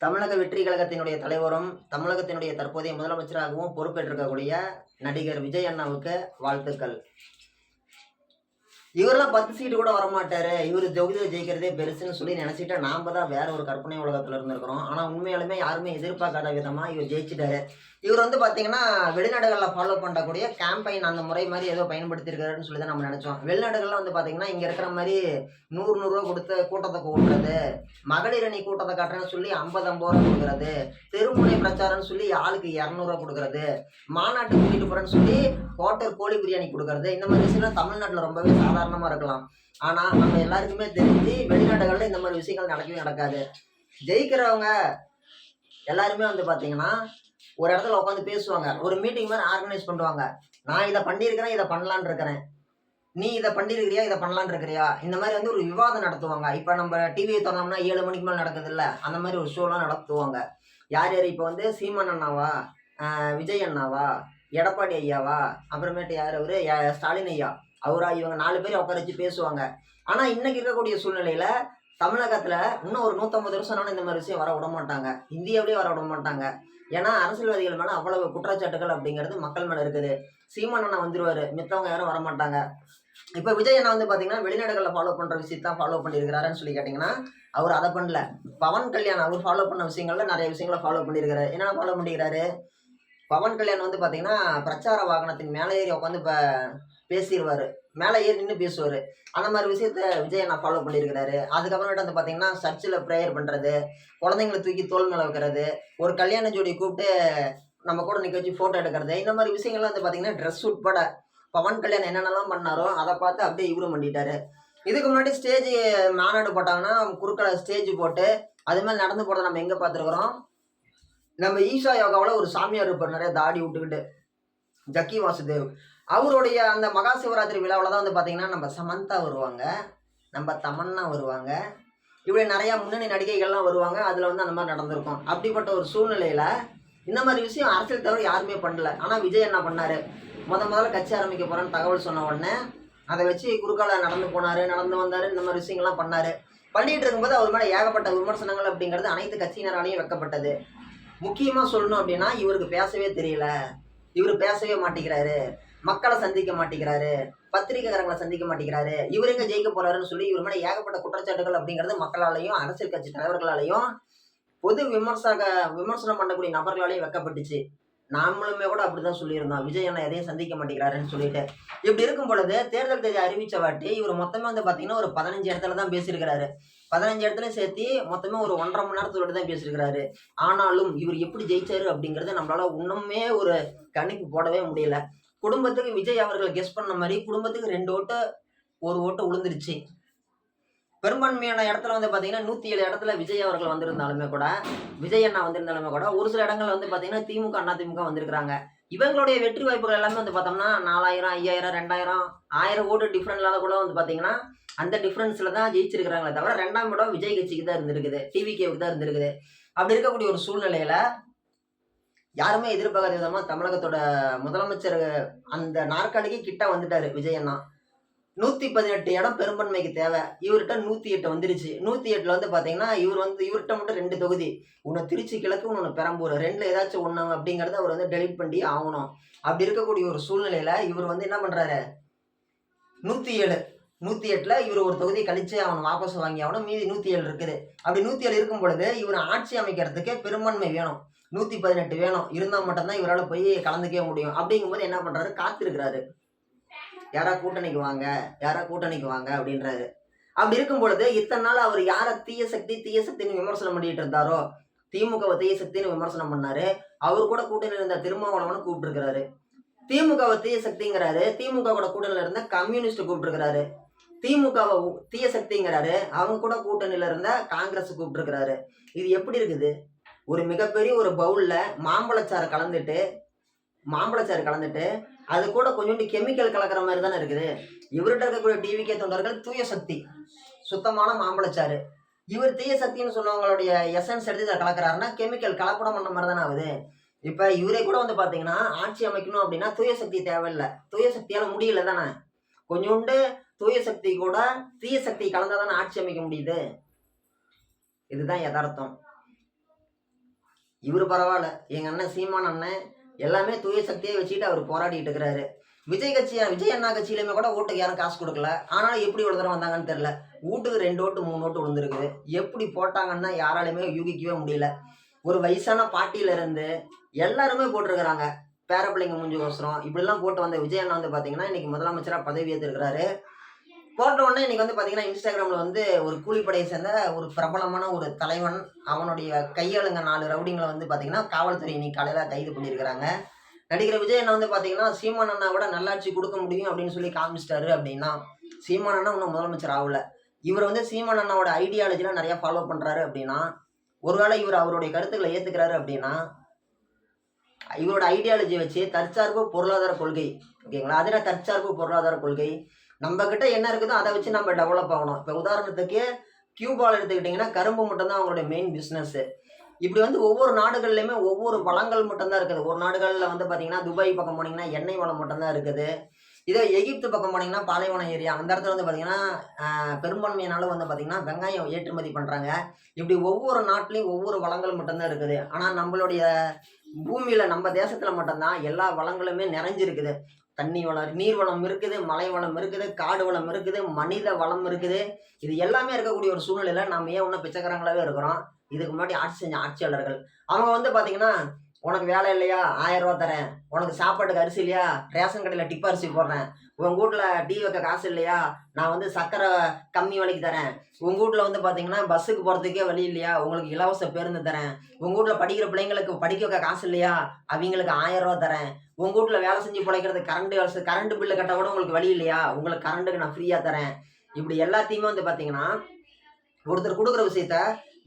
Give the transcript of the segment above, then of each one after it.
தமிழக வெற்றி கழகத்தினுடைய தலைவரும், தமிழகத்தினுடைய தற்போதைய முதலமைச்சராகவும் பொறுப்பேற்றிருக்கக்கூடிய நடிகர் விஜய் அண்ணாவுக்கு வாழ்த்துக்கள். இவரெல்லாம் 10 சீட்டு கூட வரமாட்டாரு, இவரு தொகுதியில் ஜெயிக்கிறதே பெருசுன்னு சொல்லி நினைச்சிட்டு நாம தான் வேற ஒரு கற்பனை உலகத்துல இருந்திருக்கிறோம். ஆனா உண்மையாலுமே யாருமே எதிர்பார்க்காத விதமா இவர் ஜெயிச்சிட்டாரு. இவர் வந்து பாத்தீங்கன்னா வெளிநாடுகளில் ஃபாலோ பண்ணக்கூடிய கேம்பெயின் அந்த முறை மாதிரி ஏதோ பயன்படுத்தியிருக்காருன்னு சொல்லி தான் நம்ம நினைச்சோம். வெளிநாடுகள்லாம் வந்து பாத்தீங்கன்னா இங்க இருக்கிற மாதிரி 100 ரூபா கொடுத்து கூட்டத்தை கூட்டுறது, மகளிர் அணி கூட்டத்தை காட்டுறேன்னு சொல்லி 50 ரூபா கொடுக்கறது, தெருமுனை பிரச்சாரம்னு சொல்லி ஆளுக்கு 200 ரூபா கொடுக்கறது, மாநாட்டுக்கு கூட்டிட்டு போறேன்னு சொல்லி ஹோட்டல் கோழி பிரியாணி கொடுக்கறது, இந்த மாதிரி விஷயம்லாம் தமிழ்நாட்டில் ரொம்பவே சாதாரணமா இருக்கலாம். ஆனா நம்ம எல்லாருக்குமே தெரிஞ்சு வெளிநாடுகள்ல இந்த மாதிரி விஷயங்கள் நடக்கவே நடக்காது. ஜெயிக்கிறவங்க எல்லாருமே வந்து பாத்தீங்கன்னா ஒரு இடத்துல உட்காந்து பேசுவாங்க, ஒரு மீட்டிங் மாதிரி ஆர்கனைஸ் பண்ணுவாங்க. நான் இதை பண்ணியிருக்கிறேன், இதை பண்ணலான் இருக்கிறேன், நீ இதை பண்ணிருக்கிறியா, இதை பண்ணலான் இருக்கிறியா, இந்த மாதிரி வந்து ஒரு விவாதம் நடத்துவாங்க. இப்ப நம்ம டிவியை திறந்தோம்னா 7 மணிக்கு மேல நடக்குது இல்ல, அந்த மாதிரி ஒரு ஷோலாம் நடத்துவாங்க. யார் யார் இப்ப வந்து சீமான் அண்ணாவா, விஜய் அண்ணாவா, எடப்பாடி ஐயாவா, அப்புறமேட்டு யார் அவரு ஸ்டாலின் ஐயா அவரா, இவங்க 4 பேர் உட்கார வச்சு பேசுவாங்க. ஆனா இன்னைக்கு இருக்கக்கூடிய சூழ்நிலையில தமிழகத்துல இன்னும் ஒரு 150 வருஷம் இந்த மாதிரி விஷயம் வர விட மாட்டாங்க, இந்தியாவிலேயே வர விட மாட்டாங்க. ஏன்னா அரசியல்வாதிகள் மேல அவ்வளவு குற்றச்சாட்டுகள் அப்படிங்கிறது மக்கள் மேல இருக்குது. சீமான் அண்ணா வந்துருவாரு, மித்தவங்க யாரும் வரமாட்டாங்க. இப்ப விஜய் அண்ணா வந்து பாத்தீங்கன்னா வெளிநாடுகளில் ஃபாலோ பண்ற விஷயத்தான் ஃபாலோ பண்ணிருக்கிறாருன்னு சொல்லி கேட்டீங்கன்னா அவர் அதை பண்ணல. பவன் கல்யாண் அவர் ஃபாலோ பண்ண விஷயங்கள்ல நிறைய விஷயங்களை ஃபாலோ பண்ணிருக்காரு. என்னென்ன ஃபாலோ பண்ணிக்கிறாரு? பவன் கல்யாண் வந்து பாத்தீங்கன்னா பிரச்சார வாகனத்தின் மேலே ஏறி உட்காந்து பேசிடுவாரு, மேலே ஏறி நின்று பேசுவாரு. அந்த மாதிரி விஷயத்த விஜய் அண்ணா ஃபாலோ பண்ணியிருக்கிறாரு. அதுக்கப்புறமேட்டு வந்து பாத்தீங்கன்னா சர்ச்சில் ப்ரேயர் பண்றது, குழந்தைங்களை தூக்கி தோல் மேல வைக்கிறது, ஒரு கல்யாண ஜோடி கூப்பிட்டு நம்ம கூட நிக்க வச்சு போட்டோ எடுக்கிறது, இந்த மாதிரி விஷயங்கள்லாம் வந்து பாத்தீங்கன்னா ட்ரெஸ் உட்பட பவன் கல்யாண் என்னென்னலாம் பண்ணாரோ அதை பார்த்து அப்படியே இவரும் பண்ணிட்டாரு. இதுக்கு முன்னாடி ஸ்டேஜ் மாநாடு போட்டாங்கன்னா குறுக்களை ஸ்டேஜ் போட்டு அது மாதிரி நடந்து போறதை நம்ம எங்க பார்த்துருக்குறோம்? நம்ம ஈஷா யோகாவில் ஒரு சாமியார் இருப்பார், நிறைய தாடி விட்டுக்கிட்டு, ஜக்கி வாசுதேவ். அவருடைய அந்த மகா சிவராத்திரி விழாவில் தான் வந்து பார்த்தீங்கன்னா நம்ம சமந்தா வருவாங்க, நம்ம தமன்னா வருவாங்க, இப்படி நிறையா முன்னணி நடிகைகள்லாம் வருவாங்க. அதில் வந்து அந்த மாதிரி நடந்திருக்கும். அப்படிப்பட்ட ஒரு சூழ்நிலையில் இந்த மாதிரி விஷயம் அரசியல் தவிர யாருமே பண்ணல. ஆனால் விஜய் என்ன பண்ணார்? முதல்ல கட்சி ஆரம்பிக்க போகிறேன்னு தகவல் சொன்ன உடனே அதை வச்சு குறுக்கால நடந்து போனார், நடந்து வந்தார், இந்த மாதிரி விஷயங்கள்லாம் பண்ணார். பண்ணிட்டு இருக்கும்போது அவர் மேலே ஏகப்பட்ட விமர்சனங்கள் அப்படிங்கிறது அனைத்து கட்சியினராலையும் வைக்கப்பட்டது. முக்கியமாக சொல்லணும் அப்படின்னா இவருக்கு பேசவே தெரியல, இவர் பேசவே மாட்டேங்கிறாரு, மக்களை சந்திக்க மாட்டேங்கிறாரு, பத்திரிகைக்காரங்களை சந்திக்க மாட்டேங்கிறாரு, இவர் எங்க ஜெயிக்க போறாருன்னு சொல்லி இவர் மேலே ஏகப்பட்ட குற்றச்சாட்டுகள் அப்படிங்கிறது மக்களாலையும் அரசியல் கட்சி தலைவர்களாலையும் பொது விமர்சனம் பண்ணக்கூடிய நபர்களாலையும் வைக்கப்பட்டுச்சு. நாமளுமே கூட அப்படிதான் சொல்லியிருந்தோம், விஜய் அண்ணா எதையும் சந்திக்க மாட்டேங்கிறாருன்னு சொல்லிட்டு. இப்படி இருக்கும் பொழுது தேர்தல் தேதி அறிவிச்ச வாட்டி இவர் மொத்தமே வந்து பாத்தீங்கன்னா ஒரு 15 இடத்துல தான் பேசியிருக்கிறாரு. 15 இடத்துலையும் சேர்த்து மொத்தமே ஒரு 1.5 மணி நேரத்தோட தான் பேசியிருக்கிறாரு. ஆனாலும் இவர் எப்படி ஜெயிச்சாரு அப்படிங்கறத நம்மளால இன்னுமே ஒரு கணிப்பு போடவே முடியல. குடும்பத்துக்கு விஜய் அவர்கள் கெஸ் பண்ண மாதிரி குடும்பத்துக்கு 2 ஓட்டு 1 ஓட்டு விழுந்துருச்சு. பெரும்பான்மையான இடத்துல வந்து பாத்தீங்கன்னா 107 இடத்துல விஜய் அவர்கள் வந்திருந்தாலுமே கூட, விஜய் அண்ணா வந்திருந்தாலுமே கூட ஒரு சில இடங்கள்ல வந்து பாத்தீங்கன்னா திமுக அண்ணா திமுக வந்திருக்கிறாங்க. இவங்களுடைய வெற்றி வாய்ப்புகள் எல்லாமே வந்து பார்த்தோம்னா 4000 5000 2000 1000 ஓட்டு டிஃபரன்ஸ்ல கூட வந்து பாத்தீங்கன்னா அந்த டிஃபரன்ஸ்ல தான் ஜெயிச்சிருக்கிறாங்களே தவிர 2ஆம் இடம் விஜய் கட்சிக்கு தான் இருந்திருக்குது, டிவிகேவுக்கு தான் இருந்திருக்குது. அப்படி இருக்கக்கூடிய ஒரு சூழ்நிலையில யாருமே எதிர்பார்க்காத விதமா தமிழகத்தோட முதலமைச்சர் அந்த நாற்காலிக்கு கிட்ட வந்துட்டாரு விஜய் அண்ணா. 118 இடம் பெரும்பான்மைக்கு தேவை, இவர்கிட்ட 108 வந்துருச்சு. 108ல வந்து பாத்தீங்கன்னா இவர்கிட்ட மட்டும் 2 தொகுதி, ஒன்னு திருச்சி கிழக்கு, ஒன்னு பெரம்பூர், 2ல ஏதாச்சும் ஒண்ணு அப்படிங்கறத அவர் வந்து டெலிட் பண்ணி ஆகணும். அப்படி இருக்கக்கூடிய ஒரு சூழ்நிலையில இவர் வந்து என்ன பண்றாரு? 108ல இவர் ஒரு தொகுதி கழிச்சு அவன் வாபஸ் வாங்கி ஆகணும், மீதி 107 இருக்குது. அப்படி 107 இருக்கும் பொழுது இவர் ஆட்சி அமைக்கிறதுக்கு பெரும்பான்மை வேணும், 118 வேணும், இருந்தா மட்டும்தான் இவரால் போய் கலந்துக்கவே முடியும். அப்படிங்கும்போது என்ன பண்றாரு? காத்திருக்கிறாரு, யாரா கூட்டணிக்கு வாங்க, யாரா கூட்டணிக்கு வாங்க அப்படின்றாரு. அப்படி இருக்கும் பொழுது இத்தனை நாள் அவர் யார தீய சக்தின்னு விமர்சனம் பண்ணிட்டு இருந்தாரோ, திமுகவை தீய சக்தின்னு விமர்சனம் பண்ணாரு. அவர் கூட கூட்டணியில் இருந்த திருமாவளவனை கூப்பிட்டு இருக்கிறாரு. திமுகவை தீய சக்திங்கிறாரு, திமுக கூட கூட்டணியில இருந்த கம்யூனிஸ்ட் கூப்பிட்டு இருக்கிறாரு. திமுகவை தீய சக்திங்கிறாரு, அவங்க கூட கூட்டணியில இருந்த காங்கிரஸ் கூப்பிட்டு இருக்கிறாரு. இது எப்படி இருக்குது? ஒரு மிகப்பெரிய ஒரு பவுல்ல மாம்பழச்சாறு கலந்துட்டு அது கூட கொஞ்சோண்டு கெமிக்கல் கலக்கிற மாதிரி தானே இருக்குது. இவர்கிட்ட இருக்கக்கூடிய டிவிகே தொண்டர்கள் தூய சக்தி, சுத்தமான மாம்பழச்சாறு. இவர் தீய சக்தின்னு சொன்னவங்களுடைய எசன்ஸ் எடுத்து இதை கலக்கிறாருன்னா கெமிக்கல் கலப்படம் பண்ண மாதிரி தானே ஆகுது. இப்ப இவரே கூட வந்து பாத்தீங்கன்னா ஆட்சி அமைக்கணும் அப்படின்னா தூய சக்தி தேவையில்லை, தூய சக்தியால முடியல தானே. கொஞ்சோண்டு தூய சக்தி கூட தீய சக்தி கலந்தாதானே ஆட்சி அமைக்க முடியுது. இதுதான் யதார்த்தம். இவர் பரவாயில்ல, எங்கள் அண்ணன் சீமான் அண்ணன் எல்லாமே தூய சக்தியை வச்சுக்கிட்டு அவர் போராடிட்டு இருக்கிறாரு. விஜய் அண்ணா கட்சியிலுமே கூட ஓட்டுக்கு யாரும் காசு கொடுக்கல. ஆனாலும் எப்படி ஒரு தடவை வந்தாங்கன்னு தெரியல. வீட்டுக்கு 2 ஓட்டு 3 ஓட்டு விழுந்திருக்குது. எப்படி போட்டாங்கன்னா யாராலையுமே யூகிக்கவே முடியல. ஒரு வயசான பாட்டியில இருந்து எல்லாருமே போட்டிருக்கிறாங்க. பேர பிள்ளைங்க மூஞ்சுக்கோசரம் இப்படிலாம் போட்டு வந்த விஜய் அண்ணா வந்து பார்த்தீங்கன்னா இன்னைக்கு முதலமைச்சராக பதவி ஏற்றிருக்கிறாரு. போட்ட உடனே இன்னைக்கு வந்து பார்த்தீங்கன்னா இன்ஸ்டாகிராமில் வந்து ஒரு கூலிப்படையை சேர்ந்த ஒரு பிரபலமான ஒரு தலைவன் அவனுடைய கையாளுங்க 4 ரவுடிங்களை வந்து பார்த்தீங்கன்னா காவல்துறை இன்னைக்கு காலையில் கைது பண்ணியிருக்கிறாங்க. நடிகர் விஜய் அண்ணா வந்து பார்த்தீங்கன்னா சீமான் அண்ணா விட நல்லாட்சி கொடுக்க முடியும் அப்படின்னு சொல்லி காமிச்சிட்டாரு அப்படின்னா சீமான் அண்ணா இன்னும் முதலமைச்சர் ஆகல. இவர் வந்து சீமான் அண்ணாவோட ஐடியாலஜிலாம் நிறையா ஃபாலோ பண்ணுறாரு அப்படின்னா ஒருவேளை இவர் அவருடைய கருத்துக்களை ஏற்றுக்கிறாரு அப்படின்னா இவரோட ஐடியாலஜி வச்சு தற்சார்பு பொருளாதார கொள்கை ஓகேங்களா, அதில் தற்சார்பு பொருளாதார கொள்கை நம்ம கிட்ட என்ன இருக்குதோ அதை வச்சு நம்ம டெவலப் ஆகணும். இப்போ உதாரணத்துக்கு கியூபால் எடுத்துக்கிட்டிங்கன்னா கரும்பு மட்டும்தான் அவங்களுடைய மெயின் பிஸ்னஸ்ஸு. இப்படி வந்து ஒவ்வொரு நாடுகள்லையுமே ஒவ்வொரு வளங்கள் மட்டும்தான் இருக்குது. ஒரு நாடுகளில் வந்து பார்த்தீங்கன்னா துபாய் பக்கம் போனீங்கன்னா எண்ணெய் வளம் மட்டும்தான் இருக்குது. இதே எகிப்து பக்கம் போனீங்கன்னா பாலைவனம் ஏரியா அந்த இடத்துல வந்து பார்த்தீங்கன்னா பெரும்பான்மையினாலும் வந்து பார்த்தீங்கன்னா வெங்காயம் ஏற்றுமதி பண்ணுறாங்க. இப்படி ஒவ்வொரு நாட்டிலையும் ஒவ்வொரு வளங்கள் மட்டும்தான் இருக்குது. ஆனால் நம்மளுடைய பூமியில் நம்ம தேசத்தில் மட்டும்தான் எல்லா வளங்களுமே நிறைஞ்சிருக்குது. தண்ணி வளம், நீர் வளம் இருக்குது, மலை வளம் இருக்குது, காடு வளம் இருக்குது, மனித வளம் இருக்குது. இது எல்லாமே இருக்கக்கூடிய ஒரு சூழ்நிலையில் நம்ம ஏன் இன்னும் பிச்சைக்காரங்களாகவே இருக்கிறோம். இதுக்கு முன்னாடி ஆட்சி செஞ்ச ஆட்சியாளர்கள் அவங்க வந்து பார்த்தீங்கன்னா உனக்கு வேலை இல்லையா 1000 ரூபா தரேன், உனக்கு சாப்பாட்டுக்கு அரிசி இல்லையா ரேஷன் கடையில் டிப்ப அரிசி போடுறேன், உங்கள் வீட்டில் டீ வைக்க காசு இல்லையா நான் வந்து சர்க்கரை கம்மி விலைக்கு தரேன், உங்கள் வீட்டில் வந்து பார்த்தீங்கன்னா பஸ்ஸுக்கு போகிறதுக்கே வழி இல்லையா உங்களுக்கு இலவச பேருந்து தரேன், உங்கள் வீட்டில் படிக்கிற பிள்ளைங்களுக்கு படிக்க வைக்க காசு இல்லையா அவங்களுக்கு 1000 ரூபா தரேன், உங்கள் வீட்டில் வேலை செஞ்சு பிழைக்கிறது கரண்ட் பில்லு கட்ட கூட உங்களுக்கு வழி இல்லையா உங்களுக்கு கரண்ட்டுக்கு நான் ஃப்ரீயாக தரேன். இப்படி எல்லாத்தையுமே வந்து பார்த்தீங்கன்னா ஒருத்தர் கொடுக்குற விஷயத்த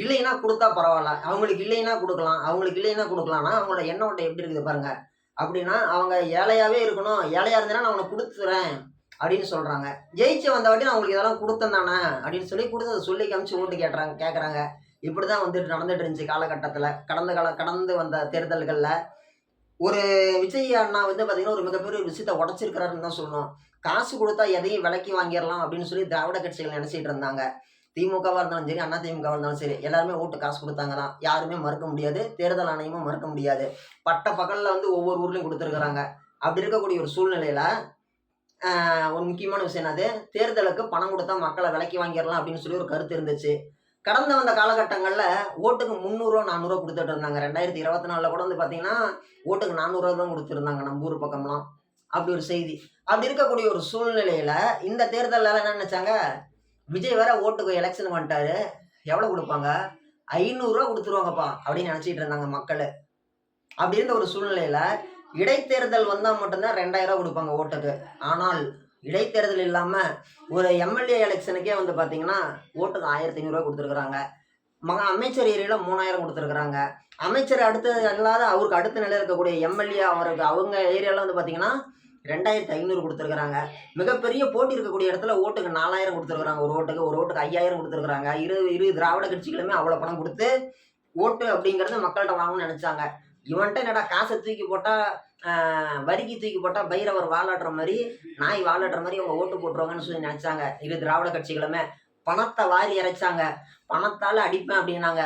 இல்லைன்னா கொடுத்தா பரவாயில்ல, அவங்களுக்கு இல்லைன்னா கொடுக்கலாம், அவங்களுக்கு இல்லைன்னா கொடுக்கலாம்னா அவங்களோட எண்ணோட்டம் எப்படி இருக்குது பாருங்க. அப்படின்னா அவங்க ஏழையாவே இருக்கணும், ஏழையா இருந்தேன்னா நான் உனக்கு கொடுத்துறேன் அப்படின்னு சொல்றாங்க. ஜெயிச்சு வந்த வாட்டி நான் உங்களுக்கு இதெல்லாம் கொடுத்தேன் தானே அப்படின்னு சொல்லி கொடுத்ததை சொல்லி காமிச்சு ஓட்டு கேட்குறாங்க. இப்படிதான் வந்துட்டு நடந்துட்டு இருந்துச்சு காலகட்டத்தில். கடந்து வந்த தேர்தல்களில் ஒரு விஜய் அண்ணா வந்து பார்த்தீங்கன்னா ஒரு மிகப்பெரிய ஒரு விஷயத்தை உடச்சிருக்கிறாருன்னு தான் சொல்லணும். காசு கொடுத்தா எதையும் விலைக்கு வாங்கிடலாம் அப்படின்னு சொல்லி திராவிட கட்சிகள் நினைச்சிட்டு இருந்தாங்க. திமுகவாக இருந்தாலும் சரி அதிமுகவாக இருந்தாலும் சரி எல்லாருமே ஓட்டு காசு கொடுத்தாங்க தான், யாருமே மறுக்க முடியாது, தேர்தல் ஆணையமும் மறுக்க முடியாது. பட்ட பகலில் வந்து ஒவ்வொரு ஊர்லேயும் கொடுத்துருக்குறாங்க. அப்படி இருக்கக்கூடிய ஒரு சூழ்நிலையில் ஒரு முக்கியமான விஷயம் என்னது, தேர்தலுக்கு பணம் கொடுத்தா மக்களை விலைக்கு வாங்கிடலாம் அப்படின்னு சொல்லி ஒரு கருத்து இருந்துச்சு. கடந்த வந்த காலகட்டங்களில் ஓட்டுக்கு 300 ரூபா 400 ரூபா கொடுத்துட்டு இருந்தாங்க. 2024 கூட வந்து பார்த்தீங்கன்னா ஓட்டுக்கு 400 ரூபா தான் கொடுத்துருந்தாங்க நம்ம ஊர் பக்கம்லாம். அப்படி ஒரு செய்தி. அப்படி இருக்கக்கூடிய ஒரு சூழ்நிலையில் இந்த தேர்தலில் என்ன நினைச்சாங்க, விஜய் வேற ஓட்டுக்கு எலெக்ஷன் வந்துட்டாரு, எவ்வளோ கொடுப்பாங்க 500 ரூபா கொடுத்துருவாங்கப்பா அப்படின்னு நினச்சிட்டு இருந்தாங்க மக்கள். அப்படி இருந்த ஒரு சூழ்நிலையில் இடைத்தேர்தல் வந்தால் மட்டும்தான் 2000 ரூபா கொடுப்பாங்க ஓட்டுக்கு. ஆனால் இடைத்தேர்தல் இல்லாமல் ஒரு எம்எல்ஏ எலெக்ஷனுக்கே வந்து பார்த்தீங்கன்னா ஓட்டுக்கு 1500 ரூபா கொடுத்துருக்குறாங்க. அமைச்சர் ஏரியாவில் 3000 கொடுத்துருக்குறாங்க. அமைச்சர் அடுத்து அல்லாத அவருக்கு அடுத்த நிலையில் இருக்கக்கூடிய எம்எல்ஏ அவருக்கு அவங்க ஏரியாவில் வந்து பார்த்தீங்கன்னா 2500 கொடுத்துருக்குறாங்க. மிகப்பெரிய போட்டி இருக்கக்கூடிய இடத்துல ஓட்டுக்கு 4000 கொடுத்துருக்குறாங்க. ஒரு ஓட்டுக்கு 5000 கொடுத்துருக்குறாங்க. இரு திராவிட கட்சிகளுமே அவ்வளோ பணம் கொடுத்து ஓட்டு அப்படிங்கிறது மக்கள்கிட்ட வாங்கணும்னு நினச்சாங்க. இவன்ட்ட என்னடா காசை தூக்கி போட்டால் வரிக்கு தூக்கி போட்டால் பைரவர் வாலாடுற மாதிரி நாய் வாலாடுற மாதிரி அவங்க ஓட்டு போட்டுருவாங்கன்னு சொல்லி நினச்சாங்க. இரு திராவிட கட்சிகளுமே பணத்தை வாரி இறைச்சாங்க. பணத்தால் அடிப்பேன் அப்படின்னாங்க.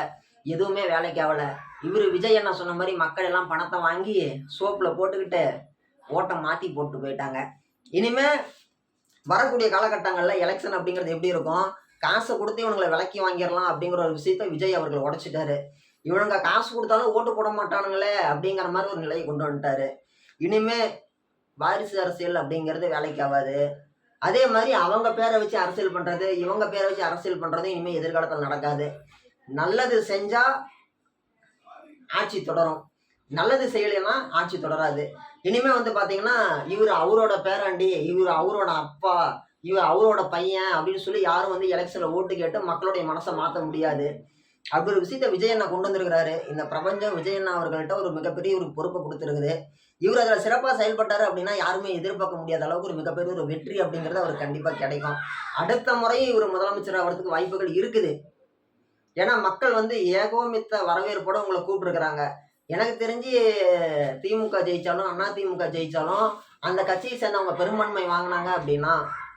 எதுவுமே வேலைக்கு ஆகலை. இவர் விஜய் என்ன சொன்ன மாதிரி மக்கள் எல்லாம் பணத்தை வாங்கி சோப்பில் போட்டுக்கிட்டு ஓட்டை மாற்றி போட்டு போயிட்டாங்க. இனிமே வரக்கூடிய காலகட்டங்களில் எலெக்ஷன் அப்படிங்கிறது எப்படி இருக்கும், காசை கொடுத்து இவனுங்களை விலைக்கு வாங்கிடலாம் அப்படிங்கிற ஒரு விஷயத்த விஜய் அவர்கள் உடைச்சிட்டாரு. இவனுங்க காசு கொடுத்தாலும் ஓட்டு போட மாட்டானுங்களே அப்படிங்கிற மாதிரி ஒரு நிலையை கொண்டு வந்துட்டாரு. இனிமே வாரிசு அரசியல் அப்படிங்கிறது வேலைக்கு ஆகாது. அதே மாதிரி அவங்க பேரை வச்சு அரசியல் பண்ணுறது, இவங்க பேரை வச்சு அரசியல் பண்ணுறது இனிமேல் எதிர்காலத்தில் நடக்காது. நல்லது செஞ்சால் ஆட்சி தொடரும், நல்லது செய்யலைன்னா ஆட்சி தொடராது. இனிமேல் வந்து பார்த்தீங்கன்னா இவர் அவரோட பேராண்டி, இவர் அவரோட அப்பா, இவர் அவரோட பையன் அப்படின்னு சொல்லி யாரும் வந்து எலெக்ஷனில் ஓட்டு கேட்டு மக்களுடைய மனசை மாற்ற முடியாது. அப்படி ஒரு விஷயத்த விஜய் அண்ணா கொண்டு வந்திருக்கிறாரு. இந்த பிரபஞ்சம் விஜய் அண்ணா அவர்கள்ட்ட ஒரு மிகப்பெரிய ஒரு பொறுப்பை கொடுத்துருக்குது. இவர் அதில் சிறப்பாக செயல்பட்டார் அப்படின்னா யாருமே எதிர்பார்க்க முடியாத அளவுக்கு ஒரு மிகப்பெரிய ஒரு வெற்றி அப்படிங்கிறது அவருக்கு கண்டிப்பாக கிடைக்கும். அடுத்த முறை இவர் முதலமைச்சர் ஆகிறதுக்கு வாய்ப்புகள் இருக்குது. ஏன்னா மக்கள் வந்து ஏகோமித்த வரவேற்போட உங்களை கூப்பிட்டுருக்குறாங்க. எனக்கு தெரிஞ்சு திமுக ஜெயித்தாலும் அதிமுக ஜெயித்தாலும் அந்த கட்சியை சேர்ந்தவங்க பெரும்பான்மை வாங்கினாங்க அப்படின்னா,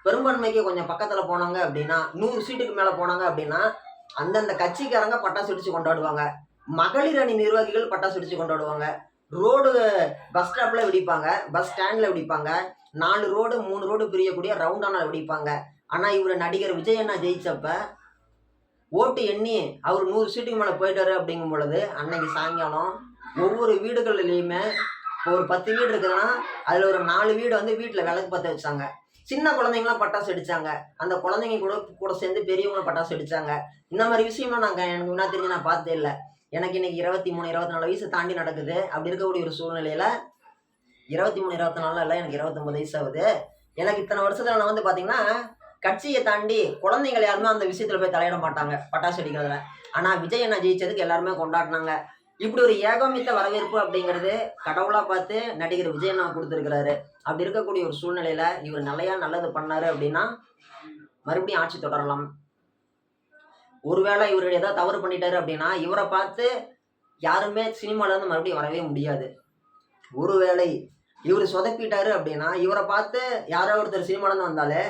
பெரும்பான்மைக்கு கொஞ்சம் பக்கத்தில் போனாங்க அப்படின்னா, 100 சீட்டுக்கு மேலே போனாங்க அப்படின்னா அந்தந்த கட்சிக்காரங்க பட்டாசு வெடிச்சு கொண்டாடுவாங்க. மகளிர் அணி நிர்வாகிகள் பட்டாசு வெடிச்சு கொண்டாடுவாங்க. ரோடு பஸ் ஸ்டாப்ல வெடிப்பாங்க, பஸ் ஸ்டாண்ட்ல வெடிப்பாங்க, 4 ரோடு 3 ரோடு பிரியக்கூடிய ரவுண்டானா வெடிப்பாங்க. ஆனா இவரு நடிகர் விஜய் அண்ணா ஜெயிச்சப்ப ஓட்டு எண்ணி அவர் 100 சீட்டுக்கு மேல போயிட்டாரு அப்படிங்கும் பொழுது அன்னைக்கு சாயங்காலம் ஒவ்வொரு வீடுகள்லையுமே இப்போ ஒரு 10 வீடு இருக்குதுன்னா அதுல ஒரு 4 வீடு வந்து வீட்டுல விளக்கு பத்த வச்சாங்க. சின்ன குழந்தைங்களாம் பட்டாசு வெடிச்சாங்க. அந்த குழந்தைங்க கூட கூட சேர்ந்து பெரியவங்களும் பட்டாசு வெடிச்சாங்க. இந்த மாதிரி விஷயம்லாம் எனக்கு முன்னா தெரிஞ்சு நான் பார்த்ததே இல்லை. எனக்கு இன்னைக்கு 23 24 வயசு தாண்டி நடக்குது. அப்படி இருக்கக்கூடிய ஒரு சூழ்நிலையில 23 24 இல்லை, எனக்கு 29 வயசு ஆகுது. எனக்கு இத்தனை வருஷத்துல நான் வந்து பாத்தீங்கன்னா கட்சியை தாண்டி குழந்தைகள் யாருமே அந்த விஷயத்துல போய் தலையிட மாட்டாங்க பட்டாசு வெடிக்கிறதுல. ஆனா விஜய் அண்ணா ஜெயிச்சதுக்கு எல்லாருமே கொண்டாடினாங்க. இப்படி ஒரு ஏகோமித்த வரவேற்பு அப்படிங்கிறது கடவுளா பார்த்து நடிகர் விஜய் அண்ணா கொடுத்துருக்கிறாரு. அப்படி இருக்கக்கூடிய ஒரு சூழ்நிலையில இவர் நல்லது பண்ணாரு அப்படின்னா மறுபடியும் ஆட்சி தொடரலாம். ஒருவேளை இவர் ஏதாவது தவறு பண்ணிட்டாரு அப்படின்னா இவரை பார்த்து யாருமே சினிமால இருந்து மறுபடியும் வரவே முடியாது. ஒருவேளை இவர் சொதப்பிட்டாரு அப்படின்னா இவரை பார்த்து யாரோ ஒருத்தர் சினிமால இருந்து வந்தாலே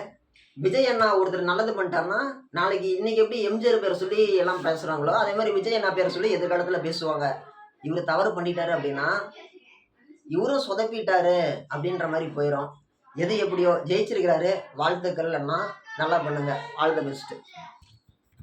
விஜய் அண்ணா ஒருத்தர் நல்லது பண்ணிட்டாருன்னா நாளைக்கு இன்னைக்கு எப்படி எம்ஜிஆர் பேரை சொல்லி எல்லாம் பேசுறாங்களோ அதே மாதிரி விஜய் அண்ணா பேரை சொல்லி எதிர்காலத்துல பேசுவாங்க. இவர் தவறு பண்ணிட்டாரு அப்படின்னா இவரும் சொதப்பிட்டாரு அப்படின்ற மாதிரி போயிடும். எது எப்படியோ ஜெயிச்சிருக்கிறாரு. வாழ்த்துக்கள் அண்ணா, நல்லா பண்ணுங்க. All the best.